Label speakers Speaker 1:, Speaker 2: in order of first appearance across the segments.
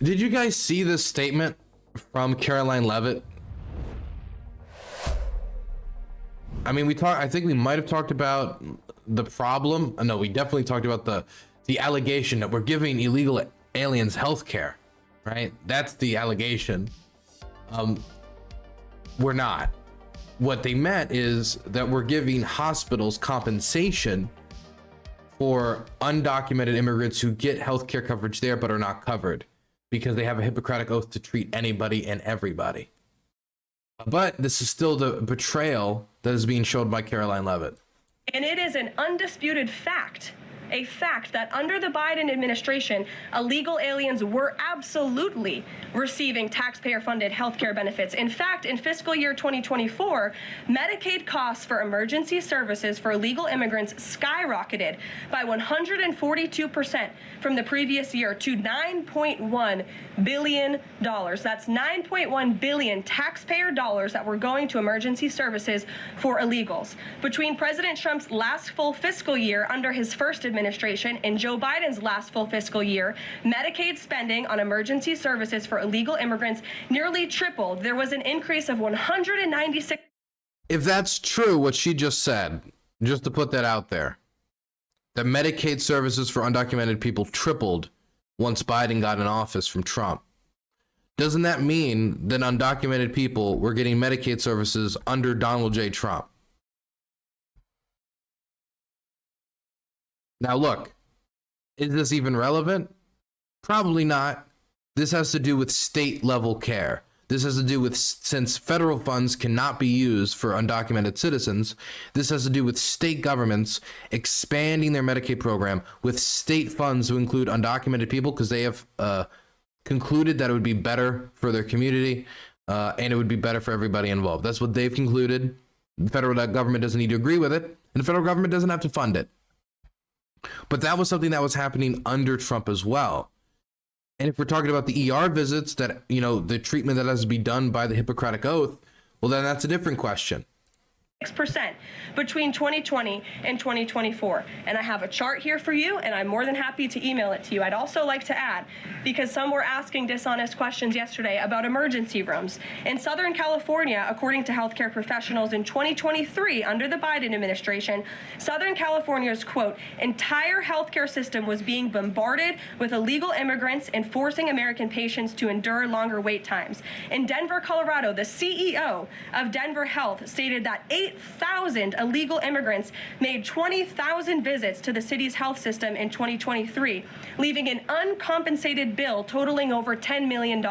Speaker 1: Did you guys see this statement from Caroline Leavitt? I mean, I think we might have talked about the problem. No, we definitely talked about the allegation that we're giving illegal aliens health care, right? That's the allegation. We're not. What they meant is that we're giving hospitals compensation for undocumented immigrants who get healthcare coverage there but are not covered because they have a Hippocratic oath to treat anybody and everybody. But this is still the betrayal that is being showed by Caroline Leavitt.
Speaker 2: And it is an undisputed fact, a fact that under the Biden administration, illegal aliens were absolutely receiving taxpayer-funded healthcare benefits. In fact, in fiscal year 2024, Medicaid costs for emergency services for illegal immigrants skyrocketed by 142% from the previous year to $9.1 billion. That's $9.1 billion taxpayer dollars that were going to emergency services for illegals. Between President Trump's last full fiscal year under his first administration and Joe Biden's last full fiscal year, Medicaid spending on emergency services for illegal immigrants nearly tripled. There was an increase of 196.
Speaker 1: If that's true, what she just said, just to put that out there, that Medicaid services for undocumented people tripled once Biden got in office from Trump, doesn't that mean that undocumented people were getting Medicaid services under Donald J. Trump? Now look, is this even relevant? Probably not. This has to do with state level care. This has to do with, since federal funds cannot be used for undocumented citizens, this has to do with state governments expanding their Medicaid program with state funds to include undocumented people because they have concluded that it would be better for their community and it would be better for everybody involved. That's what they've concluded. The federal government doesn't need to agree with it, and the federal government doesn't have to fund it. But that was something that was happening under Trump as well. And if we're talking about the ER visits that, you know, the treatment that has to be done by the Hippocratic Oath, well, then that's a different question.
Speaker 2: 6% between 2020 and 2024. And I have a chart here for you, and I'm more than happy to email it to you. I'd also like to add, because some were asking dishonest questions yesterday about emergency rooms. In Southern California, according to healthcare professionals in 2023, under the Biden administration, Southern California's, quote, entire healthcare system was being bombarded with illegal immigrants and forcing American patients to endure longer wait times. In Denver, Colorado, the CEO of Denver Health stated that 8,000 illegal immigrants made 20,000 visits to the city's health system in 2023, leaving an uncompensated bill totaling over $10 million.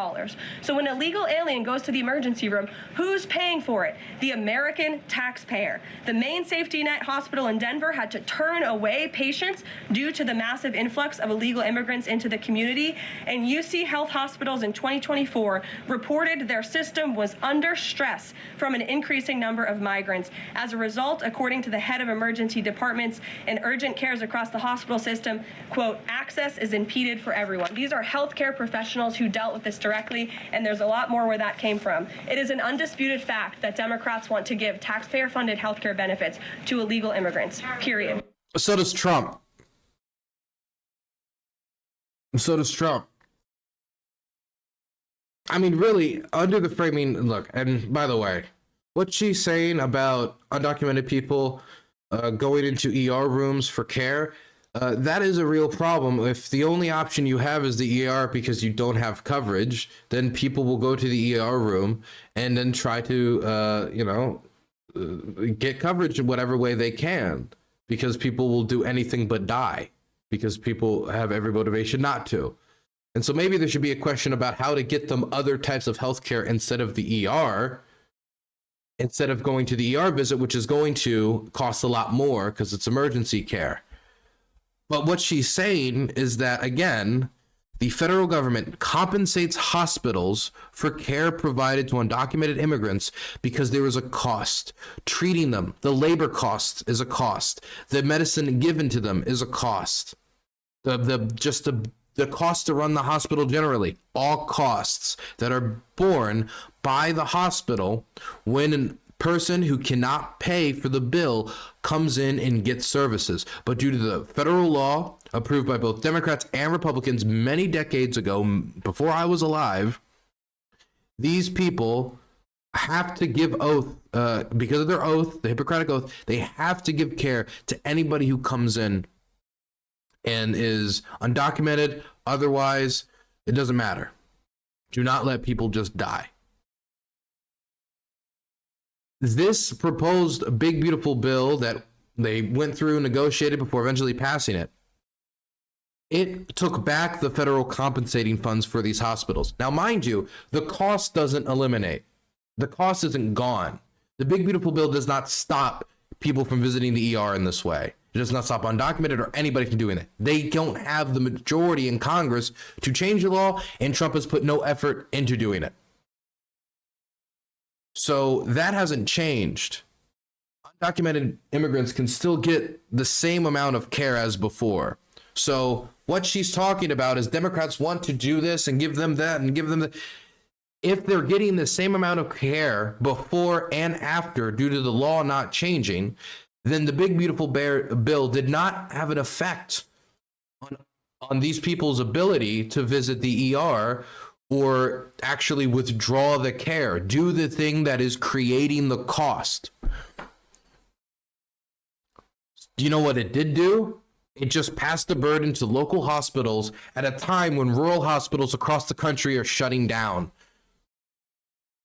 Speaker 2: So when an illegal alien goes to the emergency room, who's paying for it? The American taxpayer. The main safety net hospital in Denver had to turn away patients due to the massive influx of illegal immigrants into the community, and UC Health hospitals in 2024 reported their system was under stress from an increasing number of migrants. As a result, according to the head of emergency departments and urgent cares across the hospital system, quote, access is impeded for everyone. These are healthcare professionals who dealt with this directly, and there's a lot more where that came from. It is an undisputed fact that Democrats want to give taxpayer-funded healthcare benefits to illegal immigrants, period.
Speaker 1: So does Trump. So does Trump. I mean, really, under the framing, look, and by the way, what she's saying about undocumented people going into ER rooms for care, that is a real problem. If the only option you have is the ER because you don't have coverage, then people will go to the ER room and then try to, get coverage in whatever way they can, because people will do anything but die because people have every motivation not to. And so maybe there should be a question about how to get them other types of healthcare instead of the ER, instead of going to the ER visit, which is going to cost a lot more because it's emergency care. But what she's saying is that, again, the federal government compensates hospitals for care provided to undocumented immigrants because there is a cost. Treating them, the labor cost is a cost. The medicine given to them is a cost. The cost to run the hospital generally, all costs that are borne by the hospital when person who cannot pay for the bill comes in and gets services. But due to the federal law approved by both Democrats and Republicans many decades ago, before I was alive, these people have to give oath, because of their oath, the Hippocratic Oath, they have to give care to anybody who comes in and is undocumented. Otherwise, it doesn't matter. Do not let people just die. This proposed big, beautiful bill that they went through and negotiated before eventually passing it, it took back the federal compensating funds for these hospitals. Now, mind you, the cost doesn't eliminate. The cost isn't gone. The big, beautiful bill does not stop people from visiting the ER in this way. It does not stop undocumented or anybody from doing it. They don't have the majority in Congress to change the law, and Trump has put no effort into doing it. So that hasn't changed. Undocumented immigrants can still get the same amount of care as before. So what she's talking about is Democrats want to do this and give them that and give them that. If they're getting the same amount of care before and after due to the law not changing, then the big, beautiful bill did not have an effect on these people's ability to visit the ER or actually withdraw the care, do the thing that is creating the cost. Do you know what it did do? It just passed the burden to local hospitals at a time when rural hospitals across the country are shutting down.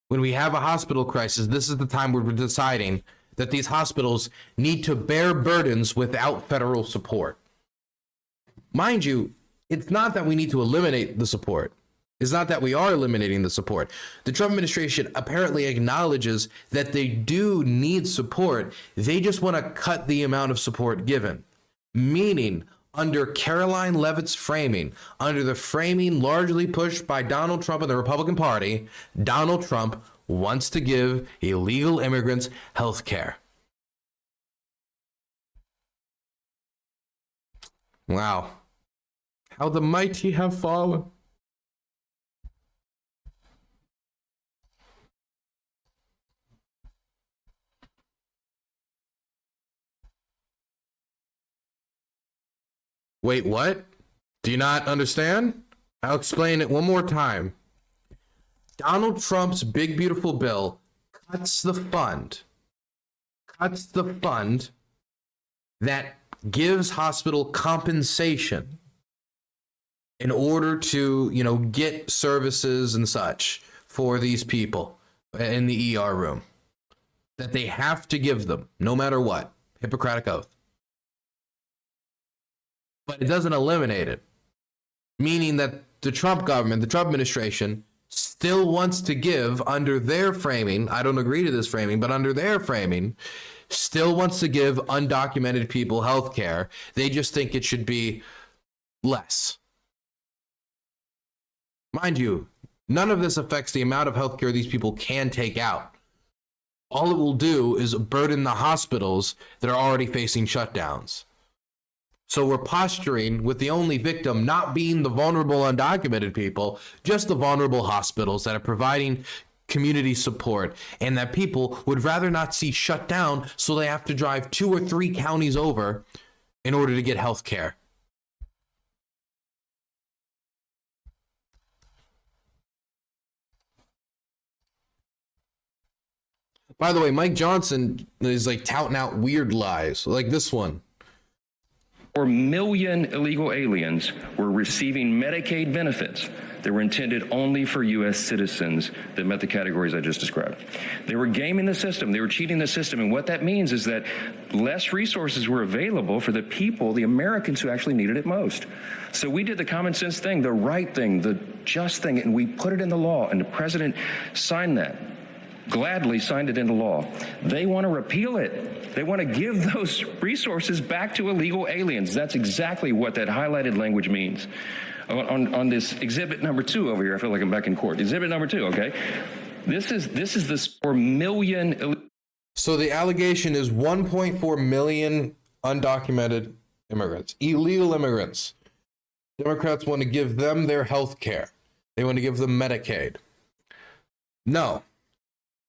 Speaker 1: When we have a hospital crisis, this is the time where we're deciding that these hospitals need to bear burdens without federal support. Mind you, it's not that we need to eliminate the support. It's not that we are eliminating the support. The Trump administration apparently acknowledges that they do need support. They just want to cut the amount of support given. Meaning, under Caroline Leavitt's framing, under the framing largely pushed by Donald Trump and the Republican Party, Donald Trump wants to give illegal immigrants health care. Wow. How the mighty have fallen. Wait, what? Do you not understand? I'll explain it one more time. Donald Trump's big, beautiful bill cuts the fund that gives hospital compensation in order to, get services and such for these people in the ER room that they have to give them no matter what. Hippocratic Oath. But it doesn't eliminate it, meaning that the Trump government, the Trump administration, still wants to give under their framing. I don't agree to this framing, but under their framing, still wants to give undocumented people health care. They just think it should be less. Mind you, none of this affects the amount of health care these people can take out. All it will do is burden the hospitals that are already facing shutdowns. So we're posturing with the only victim not being the vulnerable undocumented people, just the vulnerable hospitals that are providing community support and that people would rather not see shut down, so they have to drive 2 or 3 counties over in order to get health care. By the way, Mike Johnson is touting out weird lies like this one.
Speaker 3: 4 million illegal aliens were receiving Medicaid benefits that were intended only for U.S. citizens that met the categories I just described. They were gaming the system. They were cheating the system. And what that means is that less resources were available for the people, the Americans who actually needed it most. So we did the common sense thing, the right thing, the just thing, and we put it in the law, and the president signed that. Gladly signed it into law. They want to repeal it. They want to give those resources back to illegal aliens. That's exactly what that highlighted language means. On this exhibit number 2 over here, I feel like I'm back in court. Exhibit number 2, okay? This is the 4 million.
Speaker 1: So the allegation is 1.4 million undocumented immigrants, illegal immigrants. Democrats want to give them their health care. They want to give them Medicaid. No.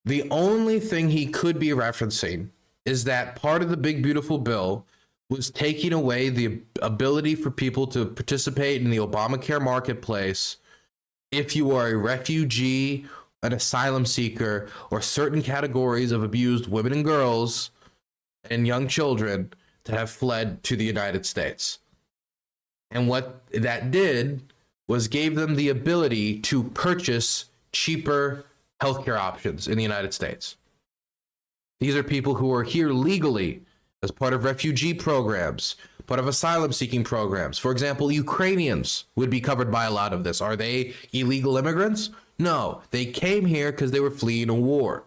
Speaker 1: The only thing he could be referencing is that part of the big, beautiful bill was taking away the ability for people to participate in the Obamacare marketplace if you are a refugee, an asylum seeker, or certain categories of abused women and girls and young children that have fled to the United States. And what that did was gave them the ability to purchase cheaper healthcare options in the United States. These are people who are here legally as part of refugee programs, part of asylum seeking programs. For example, Ukrainians would be covered by a lot of this. Are they illegal immigrants? No, they came here because they were fleeing a war.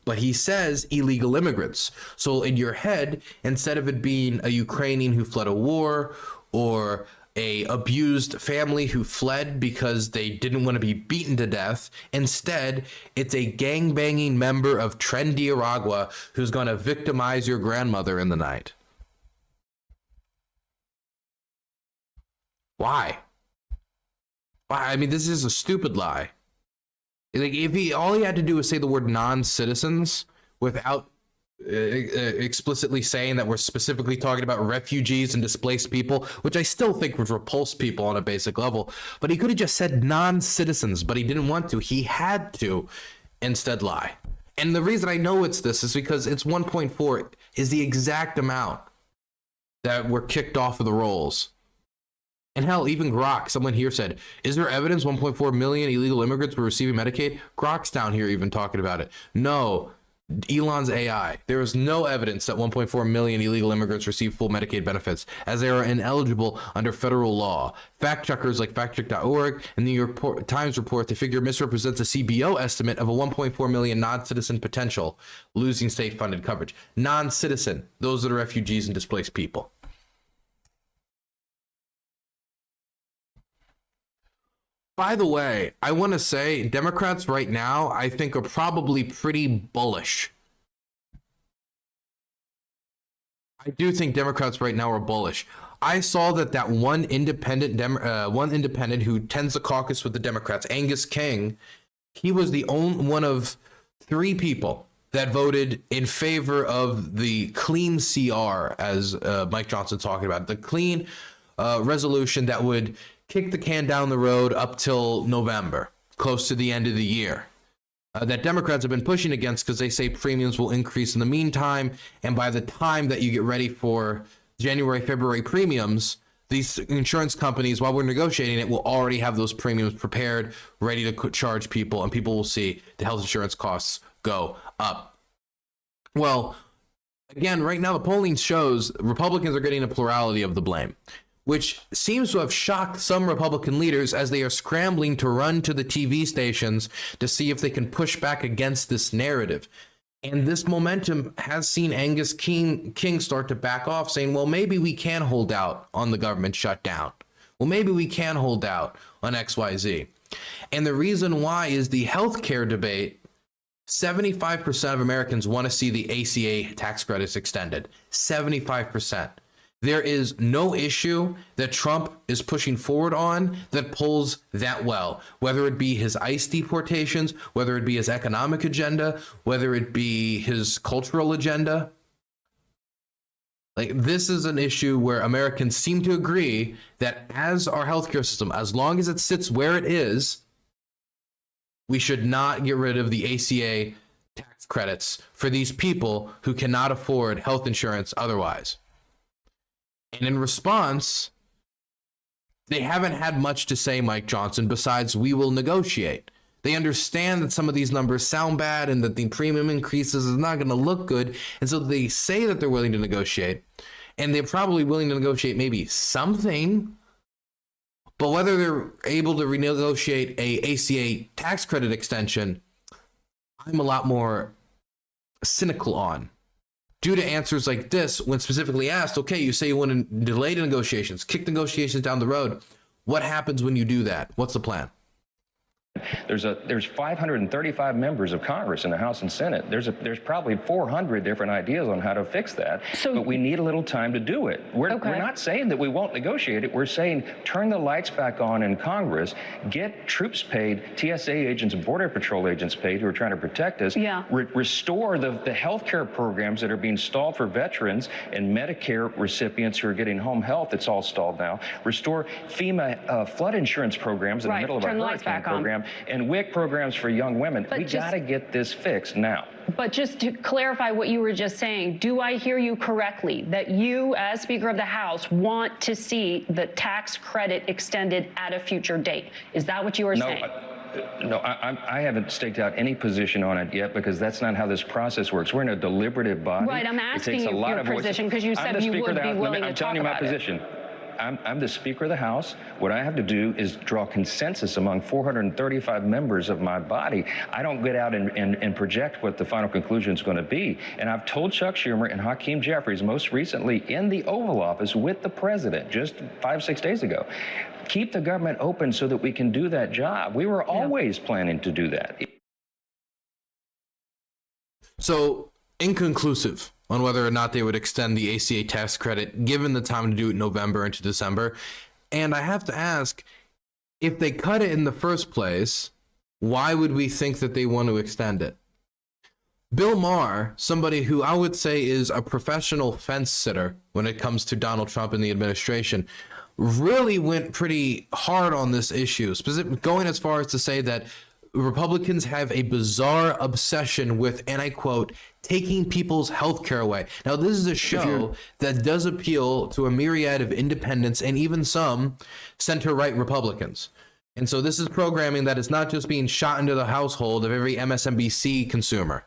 Speaker 1: But he says illegal immigrants. So in your head, instead of it being a Ukrainian who fled a war or a abused family who fled because they didn't want to be beaten to death, instead, it's a gang-banging member of Trendiaragua who's going to victimize your grandmother in the night. Why? Why? I mean, this is a stupid lie. Like, if all he had to do was say the word non-citizens without explicitly saying that we're specifically talking about refugees and displaced people, which I still think would repulse people on a basic level, but he could have just said non-citizens, but he didn't want to. He had to instead lie. And the reason I know it's this is because it's 1.4 is the exact amount that were kicked off of the rolls. And hell, even Grok, someone here said, is there evidence 1.4 million illegal immigrants were receiving Medicaid? Grok's down here even talking about it. No, Elon's AI. There is no evidence that 1.4 million illegal immigrants receive full Medicaid benefits, as they are ineligible under federal law. Fact checkers like factcheck.org and the New York Times report the figure misrepresents a CBO estimate of a 1.4 million non-citizen potential losing state-funded coverage. Non-citizen, those are the refugees and displaced people. By the way, I want to say Democrats right now, I think, are probably pretty bullish. I do think Democrats right now are bullish. I saw that one independent who tends to caucus with the Democrats, Angus King, he was the only one of 3 people that voted in favor of the clean CR, as Mike Johnson talking about, the clean resolution that would kick the can down the road up till November, close to the end of the year, that Democrats have been pushing against because they say premiums will increase in the meantime. And by the time that you get ready for January, February premiums, these insurance companies, while we're negotiating it, will already have those premiums prepared, ready to charge people, and people will see the health insurance costs go up. Well, again, right now the polling shows Republicans are getting a plurality of the blame, which seems to have shocked some Republican leaders as they are scrambling to run to the TV stations to see if they can push back against this narrative. And this momentum has seen Angus King start to back off, saying, well, maybe we can hold out on the government shutdown. Well, maybe we can hold out on XYZ. And the reason why is the healthcare debate. 75% of Americans want to see the ACA tax credits extended. 75%. There is no issue that Trump is pushing forward on that pulls that well, whether it be his ICE deportations, whether it be his economic agenda, whether it be his cultural agenda. Like, this is an issue where Americans seem to agree that as our healthcare system, as long as it sits where it is, we should not get rid of the ACA tax credits for these people who cannot afford health insurance otherwise. And in response, they haven't had much to say, Mike Johnson, besides we will negotiate. They understand that some of these numbers sound bad and that the premium increases is not going to look good. And so they say that they're willing to negotiate, and they're probably willing to negotiate maybe something. But whether they're able to renegotiate a ACA tax credit extension, I'm a lot more cynical on. Due to answers like this, when specifically asked, okay, you say you want to delay the negotiations, kick negotiations down the road. What happens when you do that? What's the plan?
Speaker 3: There's 535 members of Congress in the House and Senate. There's probably 400 different ideas on how to fix that, but we need a little time to do it. We're not saying that we won't negotiate it. We're saying turn the lights back on in Congress, get troops paid, TSA agents and Border Patrol agents paid who are trying to protect us, restore the health care programs that are being stalled for veterans and Medicare recipients who are getting home health. It's all stalled now. Restore FEMA flood insurance programs in the middle of our hurricane program and WIC programs for young women. We got to get this fixed now.
Speaker 4: But just to clarify what you were just saying, do I hear you correctly that you, as Speaker of the House, want to see the tax credit extended at a future date? Is that what you were saying?
Speaker 3: No, I haven't staked out any position on it yet because that's not how this process works. We're in a deliberative body.
Speaker 4: Right, I'm asking you your position because you said you would be willing to talk about it.
Speaker 3: I'm telling you my position. I'm the Speaker of the House. What I have to do is draw consensus among 435 members of my body. I don't get out and project what the final conclusion is going to be. And I've told Chuck Schumer and Hakeem Jeffries most recently in the Oval Office with the president just 5-6 days ago, keep the government open so that we can do that job. We were always planning to do that.
Speaker 1: So, inconclusive on whether or not they would extend the ACA tax credit, given the time to do it in November into December. And I have to ask, if they cut it in the first place, why would we think that they want to extend it? Bill Maher, somebody who I would say is a professional fence sitter when it comes to Donald Trump and the administration, really went pretty hard on this issue, going as far as to say that Republicans have a bizarre obsession with, and I quote, taking people's health care away. Now, this is a show that does appeal to a myriad of independents and even some center-right Republicans. And so this is programming that is not just being shot into the household of every MSNBC consumer.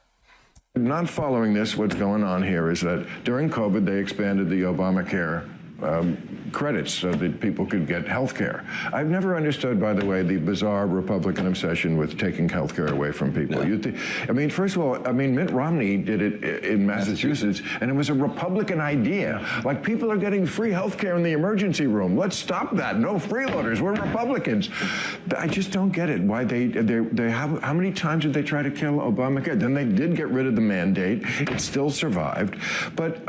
Speaker 5: Not following this, what's going on here is that during COVID, they expanded the Obamacare credits so that people could get health care. I've never understood, by the way, the bizarre Republican obsession with taking health care away from people. I mean, first of all, Mitt Romney did it in Massachusetts, and it was a Republican idea. Like, people are getting free health care in the emergency room. Let's stop that. No freeloaders. We're Republicans. I just don't get it. Why they have, how many times did they try to kill Obamacare? Then they did get rid of the mandate. It still survived. But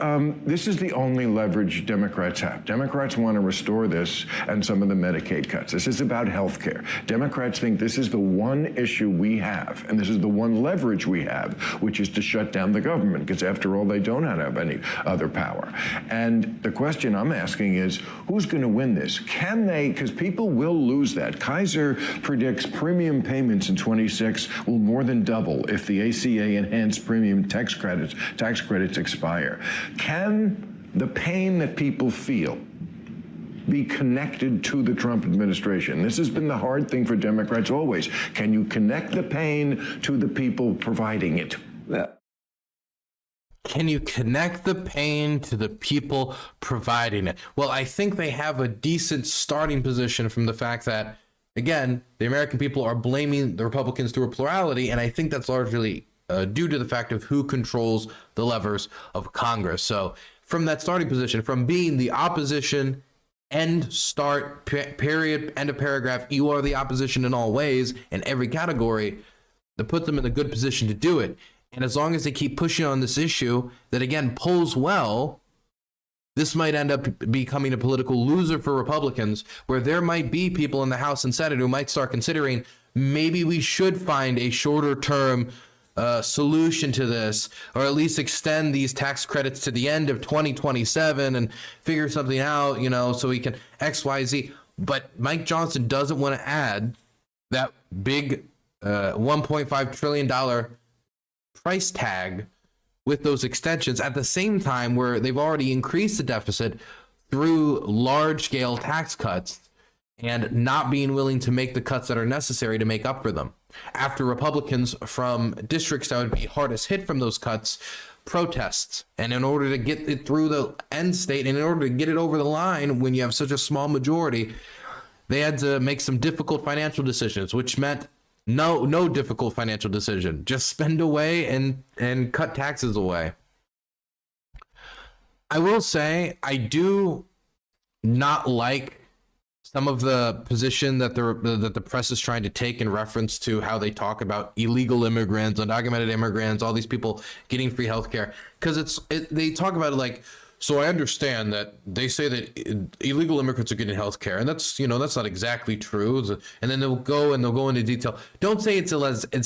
Speaker 5: this is the only leverage Democrats have. Democrats want to restore this and some of the Medicaid cuts. This is about health care. Democrats think this is the one issue we have, and this is the one leverage we have, which is to shut down the government, because after all, they don't have any other power. And the question I'm asking is, who's going to win this? Can they, because people will lose that. Kaiser predicts premium payments in 26 will more than double if the ACA enhanced premium tax credits expire. Can the pain that people feel be connected to the Trump administration? This has been the hard thing for Democrats always. Can you connect the pain to the people providing it?
Speaker 1: Can you connect the pain to the people providing it? Well, I think they have a decent starting position from the fact that, again, the American people are blaming the Republicans through a plurality, and I think that's largely due to the fact of who controls the levers of Congress. So from that starting position, from being the opposition, end, start, period, end of paragraph, you are the opposition in all ways, in every category, that puts them in a good position to do it. And as long as they keep pushing on this issue that, again, polls well, this might end up becoming a political loser for Republicans, where there might be people in the House and Senate who might start considering maybe we should find a shorter term solution to this, or at least extend these tax credits to the end of 2027 and figure something out, so we can XYZ. But Mike Johnson doesn't want to add that big $1.5 trillion price tag with those extensions at the same time where they've already increased the deficit through large-scale tax cuts and not being willing to make the cuts that are necessary to make up for them. After Republicans from districts that would be hardest hit from those cuts protests, and in order to get it through the end state, and in order to get it over the line when you have such a small majority, they had to make some difficult financial decisions, which meant no difficult financial decision. Just spend away and cut taxes away. I will say I do not like some of the position that the press is trying to take in reference to how they talk about illegal immigrants, undocumented immigrants, all these people getting free healthcare, because they talk about it like, so I understand that they say that illegal immigrants are getting healthcare, and that's not exactly true. And then they'll go into detail. Don't say it's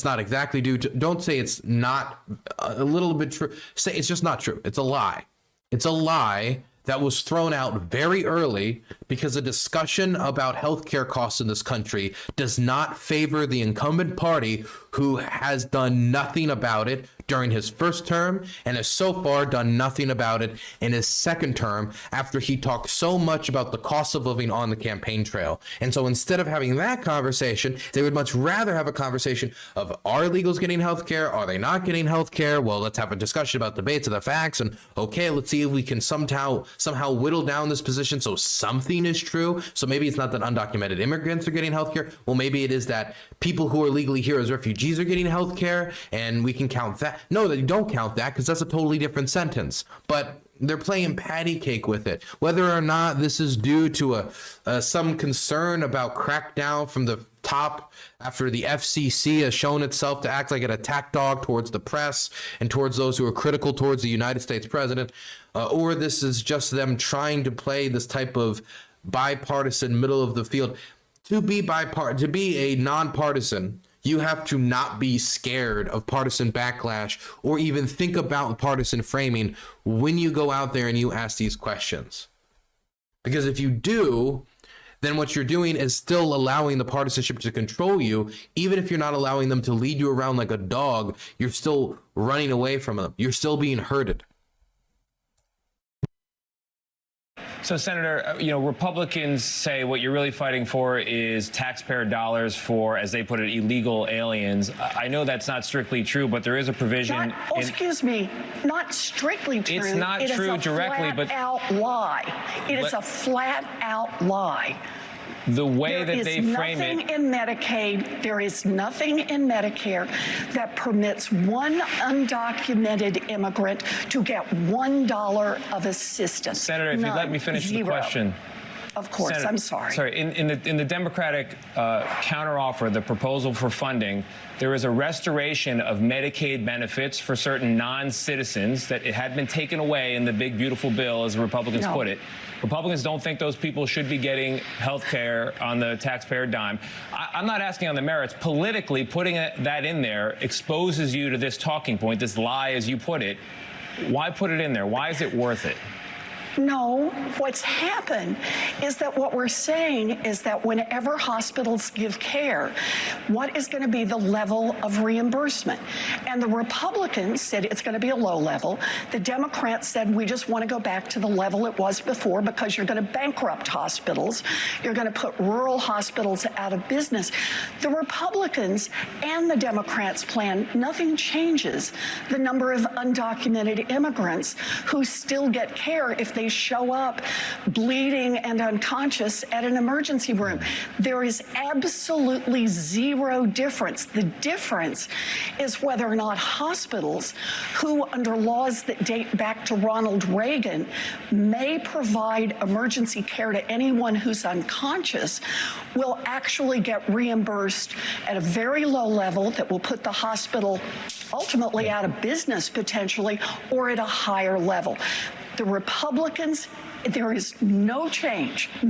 Speaker 1: not exactly due to. Don't say it's not a little bit true. Say it's just not true. It's a lie. It's a lie that was thrown out very early because a discussion about healthcare costs in this country does not favor the incumbent party, who has done nothing about it during his first term and has so far done nothing about it in his second term, after he talked so much about the cost of living on the campaign trail. And so instead of having that conversation, they would much rather have a conversation of, are illegals getting healthcare? Are they not getting healthcare? Well, let's have a discussion about debates of the facts, and okay, let's see if we can somehow whittle down this position so something is true. So maybe it's not that undocumented immigrants are getting healthcare. Well, maybe it is that people who are legally here as refugees are getting healthcare, and we can count that. No, they don't count that, because that's a totally different sentence. But they're playing patty cake with it. Whether or not this is due to some concern about crackdown from the top after the FCC has shown itself to act like an attack dog towards the press and towards those who are critical towards the United States president, or this is just them trying to play this type of bipartisan middle of the field. To be a nonpartisan, you have to not be scared of partisan backlash or even think about partisan framing when you go out there and you ask these questions. Because if you do, then what you're doing is still allowing the partisanship to control you. Even if you're not allowing them to lead you around like a dog, you're still running away from them. You're still being herded.
Speaker 6: So, Senator, Republicans say what you're really fighting for is taxpayer dollars for, as they put it, illegal aliens. I know that's not strictly true, but there is a provision.
Speaker 7: Excuse me, not strictly true.
Speaker 6: It's not true directly, but
Speaker 7: flat-out lie. It is a flat-out lie.
Speaker 6: The way that they frame it.
Speaker 7: There is nothing in Medicare that permits one undocumented immigrant to get $1 of assistance.
Speaker 6: Senator, if you let me finish the question.
Speaker 7: Of course,
Speaker 6: Senator,
Speaker 7: I'm sorry.
Speaker 6: Sorry, in the Democratic counteroffer, the proposal for funding, there is a restoration of Medicaid benefits for certain non-citizens that it had been taken away in the big, beautiful bill, as the Republicans put it. Republicans don't think those people should be getting health care on the taxpayer dime. I'm not asking on the merits. Politically, putting that in there exposes you to this talking point, this lie, as you put it. Why put it in there? Why is it worth it?
Speaker 7: No, what's happened is that what we're saying is that whenever hospitals give care, what is going to be the level of reimbursement? And the Republicans said it's going to be a low level. The Democrats said we just want to go back to the level it was before, because you're going to bankrupt hospitals. You're going to put rural hospitals out of business. The Republicans and the Democrats plan, nothing changes the number of undocumented immigrants who still get care if they show up bleeding and unconscious at an emergency room. There is absolutely zero difference. The difference is whether or not hospitals, who under laws that date back to Ronald Reagan may provide emergency care to anyone who's unconscious, will actually get reimbursed at a very low level that will put the hospital ultimately out of business potentially, or at a higher level. The Republicans, there is no change in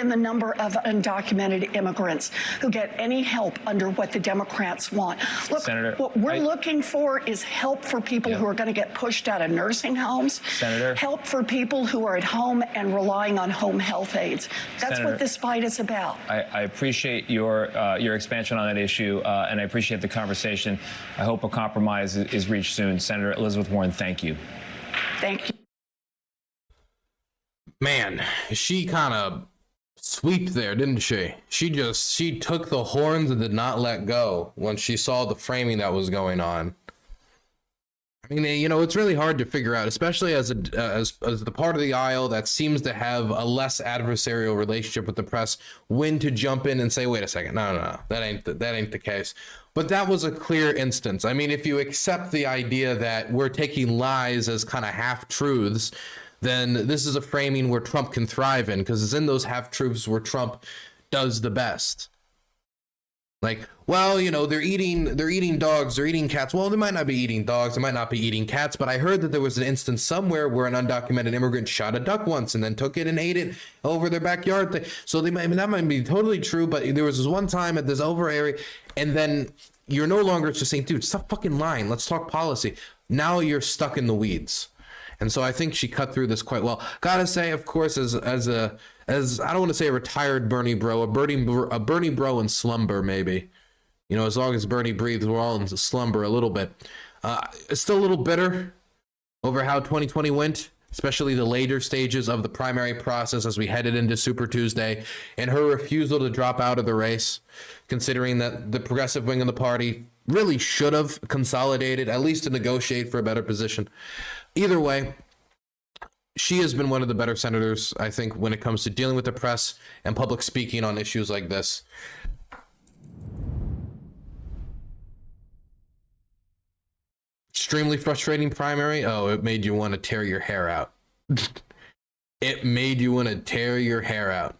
Speaker 7: the number of undocumented immigrants who get any help under what the Democrats want. Look,
Speaker 6: Senator,
Speaker 7: what we're looking for is help for people who are going to get pushed out of nursing homes,
Speaker 6: Senator,
Speaker 7: help for people who are at home and relying on home health aides. That's
Speaker 6: Senator,
Speaker 7: what this fight is about.
Speaker 6: I appreciate your expansion on that issue, and I appreciate the conversation. I hope a compromise is reached soon. Senator Elizabeth Warren, thank you.
Speaker 7: Thank you.
Speaker 1: Man, she kind of sweeped there, didn't she? She took the horns and did not let go when she saw the framing that was going on. I mean, it's really hard to figure out, especially as the part of the aisle that seems to have a less adversarial relationship with the press, when to jump in and say, wait a second, no, that ain't the case. But that was a clear instance. I mean, if you accept the idea that we're taking lies as kind of half truths, then this is a framing where Trump can thrive in, because it's in those half-truths where Trump does the best. Like, well, you know, they're eating dogs, they're eating cats. Well, they might not be eating dogs, they might not be eating cats, but I heard that there was an instance somewhere where an undocumented immigrant shot a duck once and then took it and ate it over their backyard. So that might be totally true, but there was this one time at this over area, and then you're no longer just saying, dude, stop fucking lying, let's talk policy. Now you're stuck in the weeds. And so I think she cut through this quite well. Gotta say, of course, as I don't want to say a retired Bernie bro, a Bernie bro in slumber, maybe. You know, as long as Bernie breathes, we're all in slumber a little bit. Still a little bitter over how 2020 went, especially the later stages of the primary process as we headed into Super Tuesday, and her refusal to drop out of the race, considering that the progressive wing of the party really should have consolidated, at least to negotiate for a better position. Either way, she has been one of the better senators, I think, when it comes to dealing with the press and public speaking on issues like this. Extremely frustrating primary. Oh, it made you want to tear your hair out. It made you want to tear your hair out.